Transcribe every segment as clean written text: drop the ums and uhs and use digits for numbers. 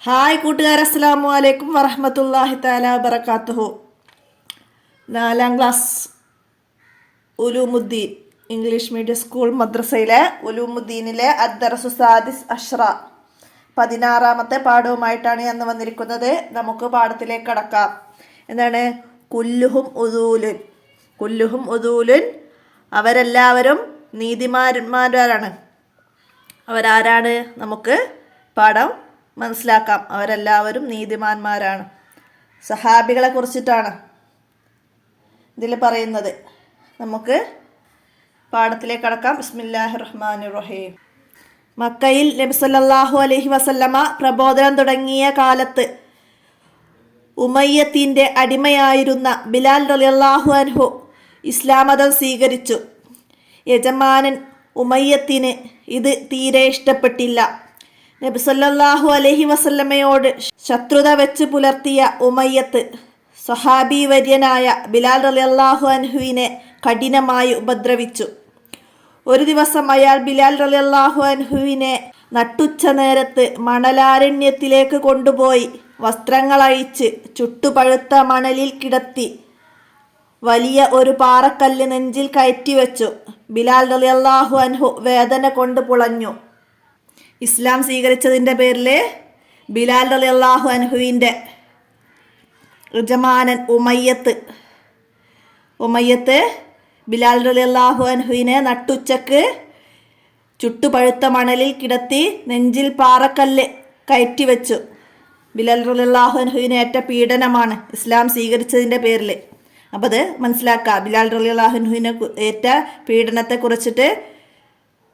Hi കൂട്ടുകാർ, അസ്സലാമു അലൈക്കും വറഹ്മത്തുള്ളാഹി തആല വബറകാതുഹു. 4ാം class Uloomuddeen English medium school മദ്രസയിലെ ഉലൂമുദ്ദീനിലെ അദ്ദർസു സാദിസ് അഷ്റ 16ാമത്തെ പാഠവുമായിട്ടാണ് അന്ന് വന്നിരിക്കുന്നത്. നമുക്ക് പാഠത്തിലേക്ക് കടക്കാം. എന്താണ്? കുല്ലുഹും ഉദൂലുൻ. കുല്ലുഹും ഉദൂലുൻ, അവരെല്ലാവരും നീതിമാന്മാരാണ്. അവരാരാണ്? നമുക്ക് പാഠം മനസ്സിലാക്കാം. അവരെല്ലാവരും നീതിമാന്മാരാണ്. സഹാബികളെ കുറിച്ചിട്ടാണ് ഇതിൽ പറയുന്നത്. നമുക്ക് പാഠത്തിലേക്ക് കടക്കാം. ബിസ്മില്ലാഹിർ റഹ്മാനിർ റഹീം. മക്കയിൽ നബി സല്ലല്ലാഹു അലൈഹി വസല്ലമ പ്രബോധനം തുടങ്ങിയ കാലത്ത് ഉമയ്യത്തിന്റെ അടിമയായിരുന്ന ബിലാൽ റളിയല്ലാഹു അൻഹു ഇസ്ലാം മതം സ്വീകരിച്ചു. യജമാനൻ ഉമയ്യത്തിന് ഇത് തീരെ ഇഷ്ടപ്പെട്ടില്ല. നബി സല്ലല്ലാഹു അലൈഹി വസല്ലമയോട് ശത്രുത വെച്ച് പുലർത്തിയ ഉമയ്യത്ത് സ്വഹാബി വര്യനായ ബിലാൽ റളിയല്ലാഹു അൻഹുവിനെ കഠിനമായി ഉപദ്രവിച്ചു. ഒരു ദിവസം അയാൾ ബിലാൽ റളിയല്ലാഹു അൻഹുവിനെ നട്ടുച്ച നേരത്ത് മണലാരണ്യത്തിലേക്ക് കൊണ്ടുപോയി വസ്ത്രങ്ങൾ അഴിച്ച് ചുട്ടുപഴുത്ത മണലിൽ കിടത്തി വലിയ ഒരു പാറക്കല്ല് നെഞ്ചിൽ കയറ്റി വെച്ചു. ബിലാൽ റളിയല്ലാഹു അൻഹു വേദന കൊണ്ട് പുളഞ്ഞു. ഇസ്ലാം സ്വീകരിച്ചതിൻ്റെ പേരിൽ ബിലാൽ റളിയല്ലാഹു അൻഹുവിൻ്റെ യജമാനൻ ഉമയ്യത്ത് ബിലാൽ റളിയല്ലാഹു അൻഹുവിനെ നട്ടുച്ചക്ക് ചുട്ടുപഴുത്ത മണലിൽ കിടത്തി നെഞ്ചിൽ പാറക്കല്ല് കയറ്റി വെച്ചു. ബിലാൽ റളിയല്ലാഹു അൻഹുവിന് ഏറ്റ പീഡനമാണ് ഇസ്ലാം സ്വീകരിച്ചതിൻ്റെ പേരിൽ. അപ്പം അത് മനസ്സിലാക്കുക. ബിലാൽ റളിയല്ലാഹു അൻഹുവിനെ ഏറ്റ പീഡനത്തെ കുറിച്ചിട്ട്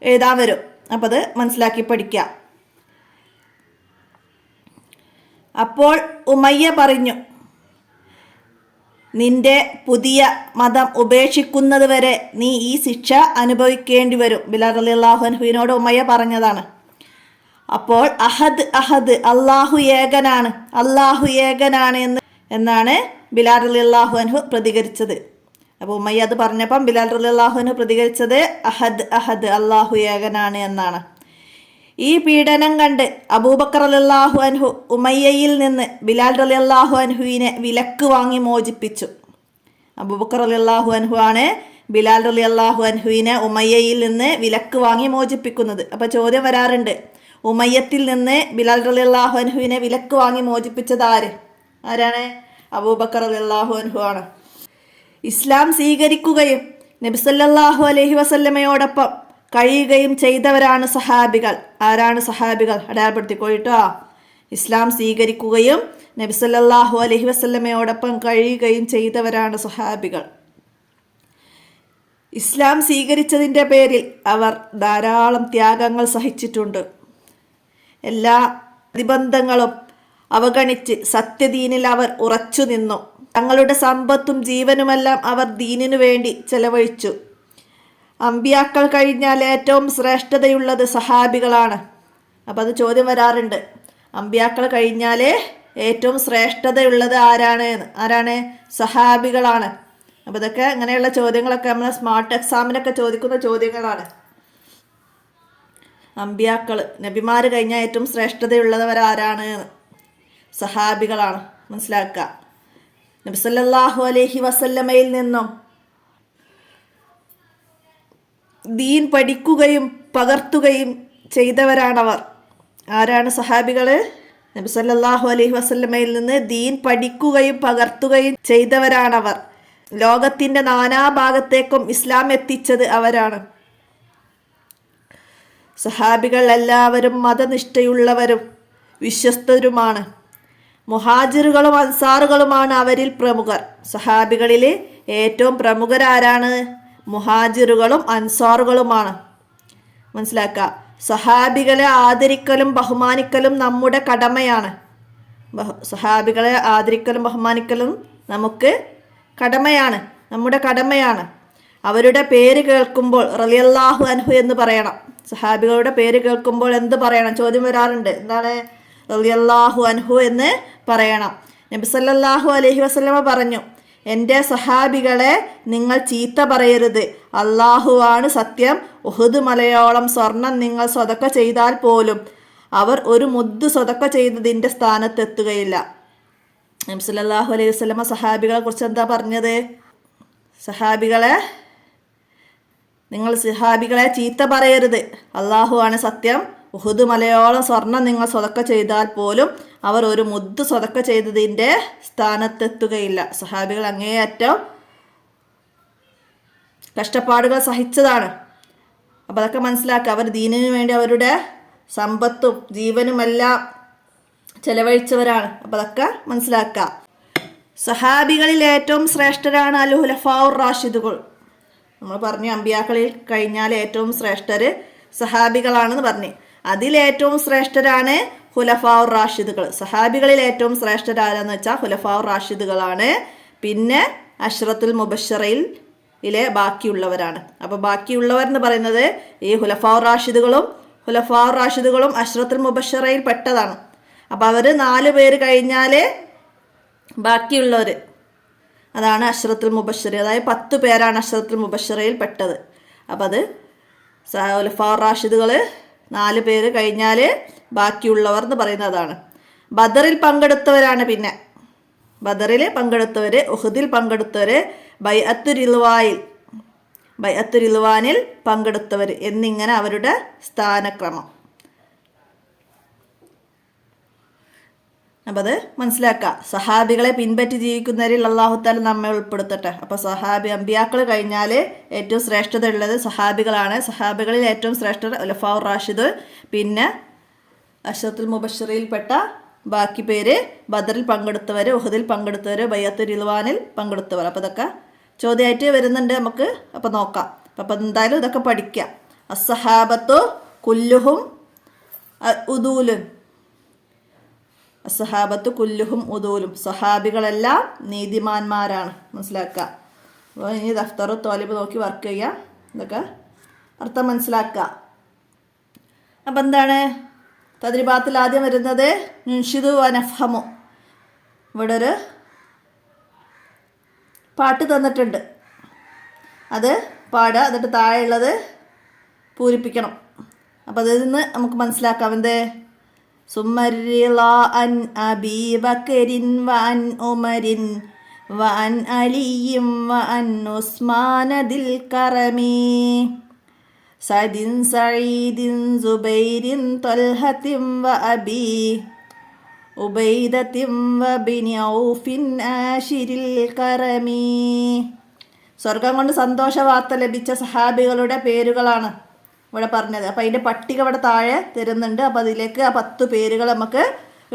എഴുതാൻ വരും. അപ്പം അത് മനസ്സിലാക്കി പഠിക്കുക. അപ്പോൾ ഉമയ്യ പറഞ്ഞു, നിന്റെ പുതിയ മതം ഉപേക്ഷിക്കുന്നത് വരെ നീ ഈ ശിക്ഷ അനുഭവിക്കേണ്ടി വരും. ബിലാൽ റളിയല്ലാഹു അൻഹുവിനോട് ഉമയ്യ പറഞ്ഞതാണ്. അപ്പോൾ അഹദ് അള്ളാഹു ഏകനാണ് എന്നാണ് ബിലാൽ റളിയല്ലാഹു അൻഹു പ്രതികരിച്ചത്. അപ്പോൾ ഉമയ്യ അത് പറഞ്ഞപ്പം ബിലാൽ റളിയല്ലാഹു അൻഹു പ്രതികരിച്ചത് അഹദ് അള്ളാഹു ഏകനാണ് എന്നാണ്. ഈ പീഡനം കണ്ട് അബൂബക്കർ റളിയല്ലാഹു അൻഹു ഉമയ്യയിൽ നിന്ന് ബിലാൽ റളിയല്ലാഹു അൻഹുവിനെ വിലക്ക് വാങ്ങി മോചിപ്പിച്ചു. അബൂബക്കർ റളിയല്ലാഹു അൻഹു ആണ് ബിലാൽ റളിയല്ലാഹു അൻഹുവിനെ ഉമയ്യയിൽ നിന്ന് വിലക്ക് വാങ്ങി മോചിപ്പിക്കുന്നത്. അപ്പോൾ ചോദ്യം വരാറുണ്ട്, ഉമയ്യത്തിൽ നിന്ന് ബിലാൽ റളിയല്ലാഹു അൻഹുവിനെ വിലക്ക് വാങ്ങി മോചിപ്പിച്ചത് ആരാണ്? അബൂബക്കർ റളിയല്ലാഹു അൻഹു ആണ്. ഇസ്ലാം സ്വീകരിക്കുകയും നബി സല്ലല്ലാഹു അലൈഹി വസല്ലമയോടൊപ്പം കഴിയുകയും ചെയ്തവരാണ് സഹാബികൾ. ആരാണ് സഹാബികൾ? അടയാളപ്പെടുത്തിക്കോട്ടോ. ഇസ്ലാം സ്വീകരിക്കുകയും നബി സല്ലല്ലാഹു അലൈഹി വസല്ലമയോടൊപ്പം കഴിയുകയും ചെയ്തവരാണ് സഹാബികൾ. ഇസ്ലാം സ്വീകരിച്ചതിൻ്റെ പേരിൽ അവർ ധാരാളം ത്യാഗങ്ങൾ സഹിച്ചിട്ടുണ്ട്. എല്ലാ പ്രതിബന്ധങ്ങളും അവഗണിച്ച് സത്യദീനിൽ അവർ ഉറച്ചു നിന്നു. തങ്ങളുടെ സമ്പത്തും ജീവനുമെല്ലാം അവർ ദീനിനു വേണ്ടി ചെലവഴിച്ചു. അമ്പിയാക്കൾ കഴിഞ്ഞാൽ ഏറ്റവും ശ്രേഷ്ഠതയുള്ളത് സഹാബികളാണ്. അപ്പം അത് ചോദ്യം വരാറുണ്ട്. അമ്പിയാക്കൾ കഴിഞ്ഞാൽ ഏറ്റവും ശ്രേഷ്ഠതയുള്ളത് ആരാണ്? സഹാബികളാണ്. അപ്പം ഇതൊക്കെ ഇങ്ങനെയുള്ള ചോദ്യങ്ങളൊക്കെ നമ്മൾ സ്മാർട്ട് എക്സാമിനൊക്കെ ചോദിക്കുന്ന ചോദ്യങ്ങളാണ്. അമ്പിയാക്കൾ, നബിമാർ കഴിഞ്ഞാൽ ഏറ്റവും ശ്രേഷ്ഠതയുള്ളവരാരാണ്? സഹാബികളാണ്. മനസ്സിലാക്കുക. നബി സല്ലല്ലാഹു അലൈഹി വസല്ലമയിൽ നിന്നും ദീൻ പഠിക്കുകയും പകർത്തുകയും ചെയ്തവരാണവർ. ആരാണ് സഹാബികൾ? നബി സല്ലല്ലാഹു അലൈഹി വസല്ലമയിൽ നിന്ന് ദീൻ പഠിക്കുകയും പകർത്തുകയും ചെയ്തവരാണവർ. ലോകത്തിൻ്റെ നാനാഭാഗത്തേക്കും ഇസ്ലാം എത്തിച്ചത് അവരാണ്. സഹാബികൾ എല്ലാവരും മതനിഷ്ഠയുള്ളവരും വിശ്വസ്തരുമാണ്. മുഹാജിറുകളും അൻസാറുകളുമാണ് അവരിൽ പ്രമുഖർ. സഹാബികളിൽ ഏറ്റവും പ്രമുഖരാരാണ്? മുഹാജിറുകളും അൻസാറുകളുമാണ്. മനസ്സിലാക്കുക. സഹാബികളെ ആദരിക്കലും ബഹുമാനിക്കലും നമ്മുടെ കടമയാണ്. സഹാബികളെ ആദരിക്കലും ബഹുമാനിക്കലും നമുക്ക് കടമയാണ്, നമ്മുടെ കടമയാണ്. അവരുടെ പേര് കേൾക്കുമ്പോൾ റളിയല്ലാഹു അൻഹു എന്ന് പറയണം. സഹാബികളുടെ പേര് കേൾക്കുമ്പോൾ എന്ത് പറയണം? ചോദ്യം വരാറുണ്ട്. എന്താണ്? റളിയല്ലാഹു അൻഹു എന്ന് പറയണം. നബി സല്ലല്ലാഹു അലൈഹി വസല്ലമ പറഞ്ഞു, എൻ്റെ സഹാബികളെ നിങ്ങൾ ചീത്ത പറയരുത്. അള്ളാഹുവാണ് സത്യം. ഉഹുദ് മലയോളം സ്വർണം നിങ്ങൾ സ്വതക്ക ചെയ്താൽ പോലും അവർ ഒരു മുദ്ദ് സ്വതക്ക ചെയ്തതിൻ്റെ സ്ഥാനത്തെത്തുകയില്ല. നബി സല്ലല്ലാഹു അലൈഹി വസല്ലമ സഹാബികളെ കുറിച്ച് എന്താ പറഞ്ഞത്? നിങ്ങൾ സഹാബികളെ ചീത്ത പറയരുത്, അള്ളാഹു ആണ് സത്യം. ഉഹുദ് മലയോളം സ്വർണം നിങ്ങൾ സ്വതക്ക ചെയ്താൽ പോലും അവർ ഒരു മുദ്ദ് സ്വതക്ക ചെയ്തതിൻ്റെ സ്ഥാനത്തെത്തുകയില്ല. സഹാബികൾ അങ്ങേയറ്റം കഷ്ടപ്പാടുകൾ സഹിച്ചതാണ്. അപ്പം അതൊക്കെ മനസ്സിലാക്കുക. അവർ ദീനിനു വേണ്ടി അവരുടെ സമ്പത്തും ജീവനുമെല്ലാം ചെലവഴിച്ചവരാണ്. അപ്പം അതൊക്കെ മനസ്സിലാക്കുക. സഹാബികളിൽ ഏറ്റവും ശ്രേഷ്ഠരാണ് അൽ ഖുലഫാഉർ റാഷിദുകൾ. നമ്മൾ പറഞ്ഞു അമ്പിയാക്കളിൽ കഴിഞ്ഞാൽ ഏറ്റവും ശ്രേഷ്ഠർ സഹാബികളാണെന്ന് പറഞ്ഞു. അതിലേറ്റവും ശ്രേഷ്ഠരാണ് ഖുലഫാഉർ റാഷിദുകൾ. സഹാബികളിൽ ഏറ്റവും ശ്രേഷ്ഠരാരെന്ന് വെച്ചാൽ ഖുലഫാഉർ റാഷിദുകളാണ്. പിന്നെ അഷ്റത്തുൽ മുബശ്ശറയിലെ ബാക്കിയുള്ളവരാണ്. അപ്പോൾ ബാക്കിയുള്ളവർ എന്ന് പറയുന്നത് ഈ ഖുലഫാഉർ റാഷിദുകളും അഷ്റത്തുൽ മുബശ്ശറയിൽ പെട്ടതാണ്. അപ്പോൾ അവർ 4 പേര് കഴിഞ്ഞാൽ ബാക്കിയുള്ളവർ അതാണ് അഷ്റത്തുൽ മുബശ്ശറ. അതായത് 10 പേരാണ് അഷ്റത്തുൽ മുബശ്ശറയിൽ പെട്ടത്. അപ്പോൾ അത് ഖുലഫാഉർ റാഷിദുകൾ 4 പേര് കഴിഞ്ഞാൽ ബാക്കിയുള്ളവർ എന്ന് പറയുന്നതാണ്. ബദറിൽ പങ്കെടുത്തവരാണ്. പിന്നെ ബദറിൽ പങ്കെടുത്തവർ, ഉഹുദിൽ പങ്കെടുത്തവർ, ബൈഅത്തുർ റിദ്വാനിൽ പങ്കെടുത്തവർ എന്നിങ്ങനെ അവരുടെ സ്ഥാനക്രമം. അപ്പം അത് മനസ്സിലാക്കുക. സഹാബികളെ പിൻപറ്റി ജീവിക്കുന്നവരിൽ അല്ലാഹു തആല നമ്മെ ഉൾപ്പെടുത്തട്ടെ. അപ്പോൾ അമ്പിയാക്കൾ കഴിഞ്ഞാൽ ഏറ്റവും ശ്രേഷ്ഠത ഉള്ളത് സഹാബികളാണ്. സഹാബികളിൽ ഏറ്റവും ശ്രേഷ്ഠർ ഖുലഫാഉർ റാഷിദ്, പിന്നെ അഷ്റത്തുൽ മുബശ്ശറയിൽപ്പെട്ട ബാക്കി പേര്, ബദറിൽ പങ്കെടുത്തവർ, ഉഹുദിൽ പങ്കെടുത്തവർ, ബൈഅത്തുർ റിദ്വാനിൽ പങ്കെടുത്തവർ. അപ്പോൾ ഇതൊക്കെ ചോദ്യമായിട്ട് വരുന്നുണ്ട് നമുക്ക്. അപ്പോൾ നോക്കാം. അപ്പം എന്തായാലും ഇതൊക്കെ പഠിക്കാം. അസ്സഹാബത്തു കുല്ലുഹും ഉദൂലുൻ. അസ്സഹാബത്തു കുല്ലുഹും ഉദൂലും. സഹാബികളെല്ലാം നീതിമാന്മാരാണ്. മനസ്സിലാക്കുക. അപ്പോൾ ഇനി ദഫ്തറു തോലിബ് നോക്കി വർക്ക് ചെയ്യുക. ഇതൊക്കെ അർത്ഥം മനസ്സിലാക്കുക. അപ്പം എന്താണ് തദ്രിബാത്തിൽ ആദ്യം വരുന്നത്? നുൻഷിദു വനഫ്ഹമു. ഇവിടെ ഒരു പാട്ട് തന്നിട്ടുണ്ട്, അത് പാടുക. എന്നിട്ട് താഴെയുള്ളത് പൂരിപ്പിക്കണം. അപ്പം അതിൽ നിന്ന് നമുക്ക് മനസ്സിലാക്കാം എന്ത്. സുമ്മരിള അൻ അബീ ബക്കരിൻ വഅൻ ഉമരിൻ വഅൻ അലിയും വഅൻ ഉസ്മാന ദിൽ കറമി സഅദിൻ സഈദിൻ സുബൈരിൻ ത്വൽഹത്തിൻ വഅബി ഉബൈദത്തിൻ വബിനി ഔഫിൻ ആശിരിൽ കറമി. സ്വർഗം കൊണ്ട് സന്തോഷവാർത്ത ലഭിച്ച സഹാബികളുടെ പേരുകളാണ് ഇവിടെ പറഞ്ഞത്. അപ്പോൾ അതിൻ്റെ പട്ടിക ഇവിടെ താഴെ തരുന്നുണ്ട്. അപ്പോൾ അതിലേക്ക് ആ 10 പേരുകൾ നമുക്ക്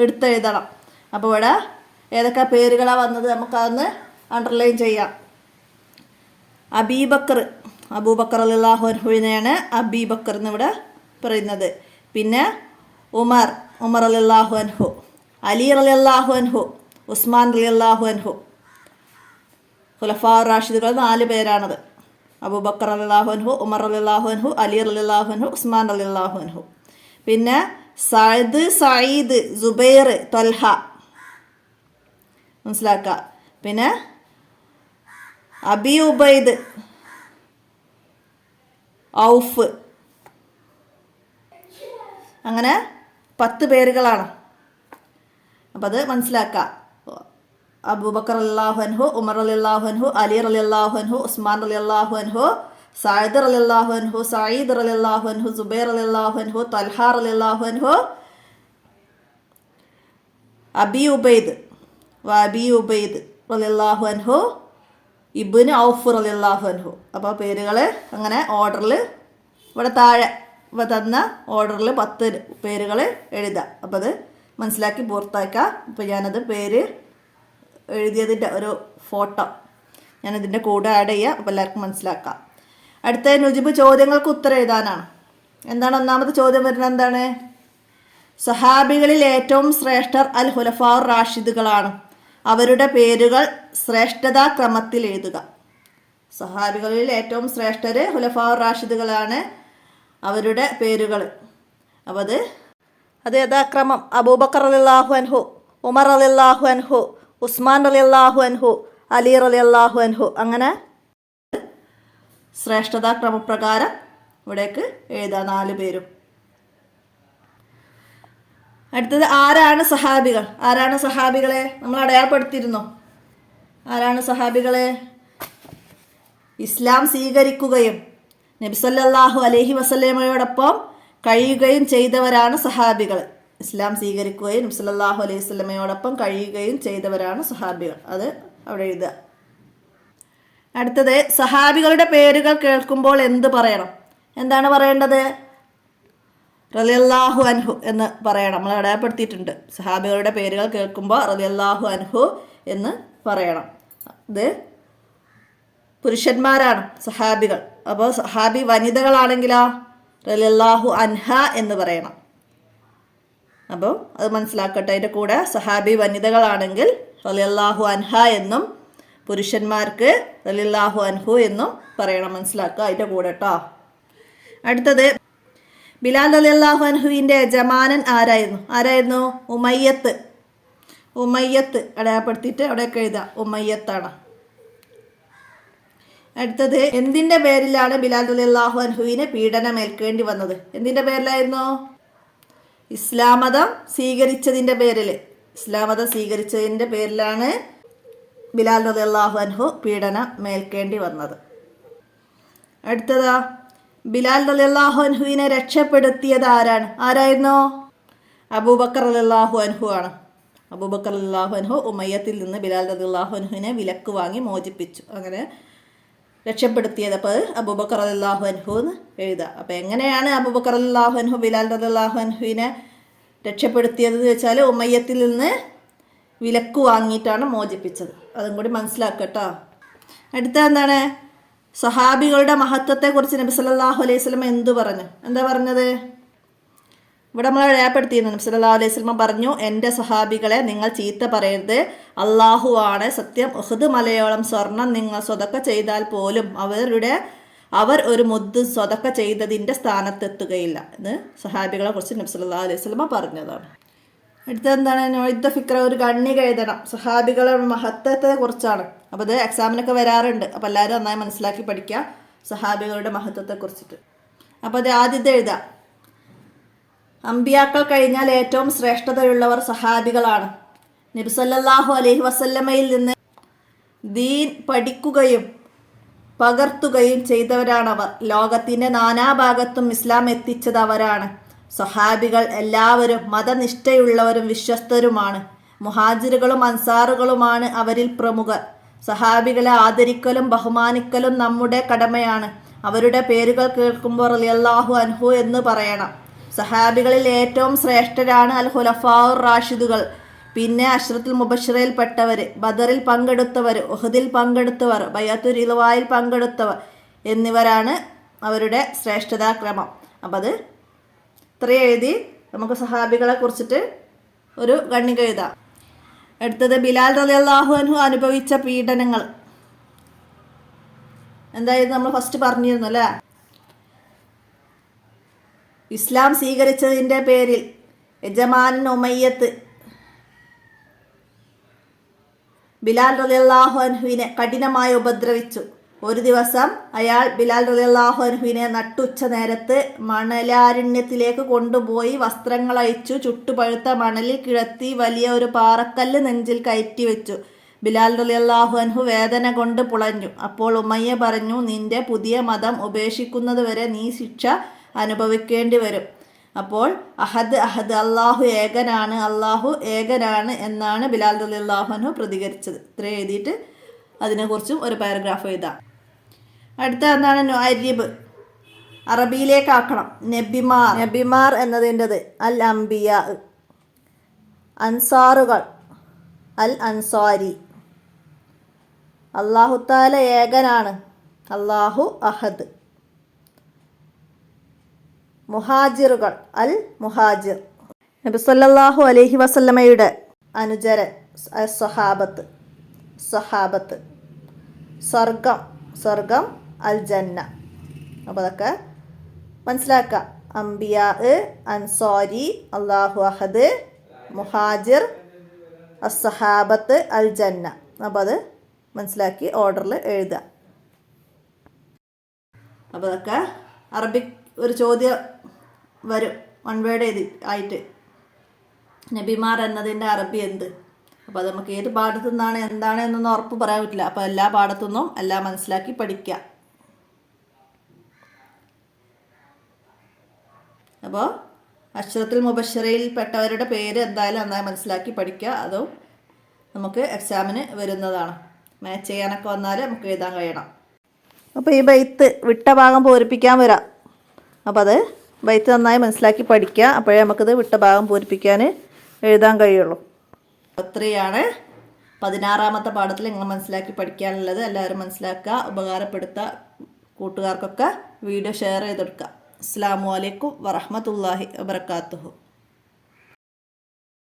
എടുത്തെഴുതണം. അപ്പോൾ ഇവിടെ ഏതൊക്കെ പേരുകളാണ് വന്നത് നമുക്കതൊന്ന് അണ്ടർലൈൻ ചെയ്യാം. അബൂബക്കർ റളിയല്ലാഹു അൻഹുവിനെയാണ് അബീബക്കർ എന്നിവിടെ പറയുന്നത്. പിന്നെ ഉമർ റളിയല്ലാഹു അൻഹു, അലി റളിയല്ലാഹു അൻഹു, ഉസ്മാൻ റളിയല്ലാഹു അൻഹു. ഖുലഫാഉർ റാഷിദുകൾ 4 പേരാണത്. അബൂബക്കർ റളിയല്ലാഹു അൻഹു, ഉമർ റളിയല്ലാഹു അൻഹു, അലി റളിയല്ലാഹു അൻഹു, ഉസ്മാൻ റളിയല്ലാഹു അൻഹു. പിന്നെ സഅദ്, സഈദ്, സുബൈർ, ത്വൽഹ. മനസ്സിലാക്കുക. പിന്നെ അബി ഉബൈദ്, ഔഫ്. അങ്ങനെ 10 പേരുകളാണ്. അപ്പം അത് മനസ്സിലാക്കുക. അബൂബക്കർ റളിയല്ലാഹു അൻഹു, ഉമർ റളിയല്ലാഹു അൻഹു, അലി റളിയല്ലാഹു അൻഹു, ഉസ്മാൻ റളിയല്ലാഹു അൻഹു, സഅദ് റളിയല്ലാഹു അൻഹു, സഈദ് റളിയല്ലാഹു അൻഹു, സുബൈർ റളിയല്ലാഹു അൻഹു, ത്വൽഹ റളിയല്ലാഹു അൻഹു, അബി ഉബൈദ് റളിയല്ലാഹു അൻഹു, ഇബ്നു ഔഫ് റളിയല്ലാഹു അൻഹു. അപ്പോൾ പേരുകൾ അങ്ങനെ ഓർഡറിൽ ഇവിടെ താഴെ തന്ന ഓർഡറിൽ 10 പേരുകൾ എഴുതുക. അപ്പോൾ അത് മനസ്സിലാക്കി പൂർത്തിയാക്കുക. അപ്പോൾ ഞാനത് പേര് എഴുതിയതിൻ്റെ ഒരു ഫോട്ടോ ഞാനിതിൻ്റെ കൂടെ ആഡ് ചെയ്യുക. അപ്പോൾ എല്ലാവർക്കും മനസ്സിലാക്കാം. അടുത്ത നുജിബ് ചോദ്യങ്ങൾക്ക് ഉത്തരം എഴുതാനാണ്. എന്താണ് ഒന്നാമത്തെ ചോദ്യം വരുന്നത്? എന്താണ്? സഹാബികളിൽ ഏറ്റവും ശ്രേഷ്ഠർ അൽ ഖുലഫാഉർ റാഷിദുകളാണ്. അവരുടെ പേരുകൾ ശ്രേഷ്ഠതാ ക്രമത്തിൽ എഴുതുക. സഹാബികളിൽ ഏറ്റവും ശ്രേഷ്ഠർ ഖുലഫാഉർ റാഷിദുകളാണ്. അവരുടെ പേരുകൾ അപ്പോൾ അത് യഥാക്രമം അബൂബക്കർ റളിയല്ലാഹു അൻഹു, ഉമർ റളിയല്ലാഹു അൻഹു, ഉസ്മാൻ റളിയല്ലാഹു അൻഹു, അലി റളിയല്ലാഹു അൻഹു. അങ്ങനെ ശ്രേഷ്ഠതാ ക്രമപ്രകാരം ഇവിടേക്ക് എഴുതാം 4 പേരും. അടുത്തത് ആരാണ് സഹാബികൾ? ആരാണ് സഹാബികളെ നമ്മൾ അടയാളപ്പെടുത്തിയിരുന്നോ? ആരാണ് സഹാബികളെ? ഇസ്ലാം സ്വീകരിക്കുകയും നബി സല്ലല്ലാഹു അലൈഹി വസല്ലമയോടൊപ്പം കഴിയുകയും ചെയ്തവരാണ് സഹാബികൾ. ഇസ്ലാം സ്വീകരിക്കുകയും നബി സല്ലല്ലാഹു അലൈഹി വസല്ലമയോടൊപ്പം കഴിയുകയും ചെയ്തവരാണ് സഹാബികൾ. അത് അവിടെ എഴുതുക. അടുത്തത് സഹാബികളുടെ പേരുകൾ കേൾക്കുമ്പോൾ എന്ത് പറയണം? എന്താണ് പറയേണ്ടത്? റളിയല്ലാഹു അൻഹു എന്ന് പറയണം. നമ്മൾ അടയാളപ്പെടുത്തിയിട്ടുണ്ട്. സഹാബികളുടെ പേരുകൾ കേൾക്കുമ്പോൾ റളിയല്ലാഹു അൻഹു എന്ന് പറയണം. ഇത് പുരുഷന്മാരാണ് സഹാബികൾ. അപ്പോൾ സഹാബി വനിതകളാണെങ്കിലോ റളിയല്ലാഹു അൻഹ എന്ന് പറയണം. അപ്പോൾ അത് മനസ്സിലാക്കട്ടെ. അതിൻ്റെ കൂടെ സഹാബി വനിതകളാണെങ്കിൽ റളിയല്ലാഹു അൻഹ എന്നും പുരുഷന്മാർക്ക് റളിയല്ലാഹു അൻഹു എന്നും പറയണം. മനസ്സിലാക്കുക അതിൻ്റെ കൂടെ കേട്ടോ. അടുത്തത് ബിലാൽ റളിയല്ലാഹു അൻഹുവിൻ്റെ യജമാനൻ ആരായിരുന്നു? ഉമയ്യത്ത്. ഉമയ്യത്ത് അടയാളപ്പെടുത്തിയിട്ട് അവിടെയൊക്കെ എഴുതുക. ഉമയ്യത്താണ്. അടുത്തത് എന്തിൻ്റെ പേരിലാണ് ബിലാൽ റളിയല്ലാഹു അൻഹുവിന് പീഡനമേൽക്കേണ്ടി വന്നത്? എന്തിൻ്റെ പേരിലായിരുന്നു? ഇസ്ലാം മതം സ്വീകരിച്ചതിൻ്റെ പേരിൽ. ഇസ്ലാം മതം സ്വീകരിച്ചതിൻ്റെ പേരിലാണ് ബിലാൽ റളിയല്ലാഹു അൻഹു പീഡനമേൽക്കേണ്ടി വന്നത്. അടുത്തതാ ബിലാൽ റളിയല്ലാഹു അൻഹുവിനെ രക്ഷപ്പെടുത്തിയത് ആരായിരുന്നു? അബൂബക്കർ റളിയല്ലാഹു അൻഹു ആണ്. അബൂബക്കർ റളിയല്ലാഹു അൻഹു ഉമയ്യത്തിൽ നിന്ന് ബിലാൽ റളിയല്ലാഹു അൻഹുവിനെ വിലക്ക് വാങ്ങി മോചിപ്പിച്ചു. അങ്ങനെ രക്ഷപ്പെടുത്തിയത്. അപ്പോൾ അബൂബക്കർ റളിയല്ലാഹു അൻഹു എന്ന് എഴുതുക. അപ്പോൾ എങ്ങനെയാണ് അബൂബക്കർ റളിയല്ലാഹു അൻഹു ബിലാൽ റളിയല്ലാഹു അൻഹുവിനെ രക്ഷപ്പെടുത്തിയതെന്ന് വെച്ചാൽ ഉമയ്യത്തിൽ നിന്ന് വിലക്ക് വാങ്ങിയിട്ടാണ് മോചിപ്പിച്ചത്. അതും കൂടി മനസ്സിലാക്കട്ടോ. അടുത്ത എന്താണ്? സഹാബികളുടെ മഹത്വത്തെക്കുറിച്ച് നബി സല്ലല്ലാഹു അലൈഹി വസല്ലം എന്തു പറഞ്ഞു? എന്താ പറഞ്ഞത്? ഇവിടെ നമ്മൾ രേഖപ്പെടുത്തിയിരുന്നു. നബി സല്ലല്ലാഹു അലൈഹി വസല്ലം പറഞ്ഞു, എൻ്റെ സഹാബികളെ നിങ്ങൾ ചീത്ത പറയരുത്. അള്ളാഹു ആണ് സത്യം. ഉഹദ് മലയോളം സ്വർണം നിങ്ങൾ സ്വതക്ക ചെയ്താൽ പോലും അവർ ഒരു മുദ്ദ് സ്വതക്ക ചെയ്തതിൻ്റെ സ്ഥാനത്തെത്തുകയില്ല എന്ന് സഹാബികളെ കുറിച്ച് നബി സല്ലല്ലാഹു അലൈഹി വസല്ലം പറഞ്ഞതാണ്. അടുത്തെന്താണ്? നൊയ്ത ഫിക്ര, ഒരു ഖണ്ഡിക എഴുതണം. സഹാബികളുടെ മഹത്വത്തെ കുറിച്ചാണ്. അപ്പോൾ ഇത് എക്സാമിനൊക്കെ വരാറുണ്ട്. അപ്പോൾ എല്ലാവരും നന്നായി മനസ്സിലാക്കി പഠിക്കുക സഹാബികളുടെ മഹത്വത്തെ കുറിച്ചിട്ട്. അപ്പോൾ അത് ആദ്യത്തെ എഴുതാം. അമ്പിയാക്കൾ കഴിഞ്ഞാൽ ഏറ്റവും ശ്രേഷ്ഠതയുള്ളവർ സഹാബികളാണ്. നബി സല്ലല്ലാഹു അലൈഹി വസല്ലമയിൽ നിന്ന് ദീൻ പഠിക്കുകയും പകർത്തുകയും ചെയ്തവരാണവർ. ലോകത്തിൻ്റെ നാനാഭാഗത്തും ഇസ്ലാം എത്തിച്ചത് അവരാണ്. സഹാബികൾ എല്ലാവരും മതനിഷ്ഠയുള്ളവരും വിശ്വസ്തരുമാണ്. മുഹാജിറുകളും അൻസാറുകളുമാണ് അവരിൽ പ്രമുഖർ. സഹാബികളെ ആദരിക്കലും ബഹുമാനിക്കലും നമ്മുടെ കടമയാണ്. അവരുടെ പേരുകൾ കേൾക്കുമ്പോൾ റളിയല്ലാഹു അൻഹു എന്ന് പറയണം. സഹാബികളിൽ ഏറ്റവും ശ്രേഷ്ഠരാണ് അൽ ഖുലഫാഉർ റാഷിദുകൾ. പിന്നെ അശ്റത്തുൽ മുബശ്ശിറയിൽപ്പെട്ടവർ, ബദറിൽ പങ്കെടുത്തവർ, ഉഹദിൽ പങ്കെടുത്തവർ, ബൈഅത്തുർ റിദ്വാനിൽ പങ്കെടുത്തവർ എന്നിവരാണ് അവരുടെ ശ്രേഷ്ഠതാക്രമം. അപ്പം അത് ഇത്രയും എഴുതി നമുക്ക് സഹാബികളെ കുറിച്ചിട്ട് ഒരു ഖണ്ഡിക എഴുതാം. അടുത്തത് ബിലാൽ റളിയല്ലാഹു അൻഹു അനുഭവിച്ച പീഡനങ്ങൾ എന്തായിരുന്നു? നമ്മൾ ഫസ്റ്റ് പറഞ്ഞിരുന്നു അല്ലേ? ഇസ്ലാം സ്വീകരിച്ചതിൻ്റെ പേരിൽ യജമാനൻ ഉമയ്യത്ത് ബിലാൽ റളിയല്ലാഹു അൻഹുവിനെ കഠിനമായി ഉപദ്രവിച്ചു. ഒരു ദിവസം അയാൾ ബിലാൽ റളിയല്ലാഹു അൻഹുവിനെ നട്ടുച്ച നേരത്ത് മണലാരണ്യത്തിലേക്ക് കൊണ്ടുപോയി വസ്ത്രങ്ങൾ അഴിച്ചു ചുട്ടുപഴുത്ത മണലിൽ കിടത്തി വലിയ ഒരു പാറക്കല്ല് നെഞ്ചിൽ കയറ്റി വെച്ചു. ബിലാൽ റളിയല്ലാഹു അൻഹു വേദന കൊണ്ട് പുളഞ്ഞു. അപ്പോൾ ഉമയ്യ പറഞ്ഞു, നിന്റെ പുതിയ മതം ഉപേക്ഷിക്കുന്നതുവരെ നീ ശിക്ഷ അനുഭവിക്കേണ്ടി വരും. അപ്പോൾ അഹദ് അഹദ്, അള്ളാഹു ഏകനാണ് എന്നാണ് ബിലാൽ റളിയല്ലാഹു അൻഹു പ്രതികരിച്ചത്. ഇത്രയും എഴുതിയിട്ട് അതിനെക്കുറിച്ചും ഒരു പാരഗ്രാഫ് എഴുതാം. അടുത്ത എന്താണ്? നുഅരിബ്, അറബിയിലേക്കാക്കണം. നബിമാർ എന്നതിൻ്റെത് അൽ അംബിയ, അൻസാറുകൾ അൽ അൻസാരി. അല്ലാഹു തആല ഏകനാണ്, അല്ലാഹു അഹദ്. മുഹാജിറുകൾ അൽ മുഹാജിർ. നബി സല്ലല്ലാഹു അലൈഹി വസല്ലമയുടെ അനുചരൻ സ്വഹാബത്ത്. സ്വർഗം അൽ ജന്ന. അപ്പോൾ അതൊക്കെ മനസ്സിലാക്കുക. അംബിയാ, അൻസാരി, അല്ലാഹു അഹദ്, മുഹാജിർ, അസ്സഹാബത്ത്, അൽ ജന്ന. അപ്പോൾ അത് മനസ്സിലാക്കി ഓർഡറിൽ എഴുതുക. അപ്പോൾ അതൊക്കെ അറബിക് ഒരു ചോദ്യം വരും, വൺ വേർഡ് ആയിട്ട്. നബിമാർ എന്നതിൻ്റെ അറബി എന്ത്? അപ്പോൾ അത് നമുക്ക് ഏത് പാഠത്തു നിന്നാണ് എന്താണ് എന്നൊന്നും ഉറപ്പ് പറയാൻ പറ്റില്ല. അപ്പോൾ എല്ലാ പാഠത്തു നിന്നും എല്ലാം മനസ്സിലാക്കി പഠിക്കുക. അപ്പോൾ അശ്റത്തുൽ മുബശ്ശറയിൽ പെട്ടവരുടെ പേര് എന്തായാലും നന്നായി മനസ്സിലാക്കി പഠിക്കുക. അതും നമുക്ക് എക്സാമിന് വരുന്നതാണ്. മാച്ച് ചെയ്യാനൊക്കെ വന്നാൽ നമുക്ക് എഴുതാൻ കഴിയണം. അപ്പോൾ ഈ ബൈത്ത് വിട്ട ഭാഗം പൂരിപ്പിക്കാൻ വരാം. അപ്പോൾ അത് ബൈത്ത് നന്നായി മനസ്സിലാക്കി പഠിക്കുക. അപ്പോഴേ നമുക്കിത് വിട്ട ഭാഗം പൂരിപ്പിക്കാൻ എഴുതാൻ കഴിയുള്ളൂ. അത്രയാണ് 16ാമത്തെ പാഠത്തിൽ നിങ്ങൾ മനസ്സിലാക്കി പഠിക്കാനുള്ളത്. എല്ലാവരും മനസ്സിലാക്കുക, ഉപകാരപ്പെടുത്തുക. കൂട്ടുകാർക്കൊക്കെ വീഡിയോ ഷെയർ ചെയ്തെടുക്കുക. അസ്സലാമു അലൈക്കും വറഹ്മത്തുള്ളാഹി വബറകാതുഹു.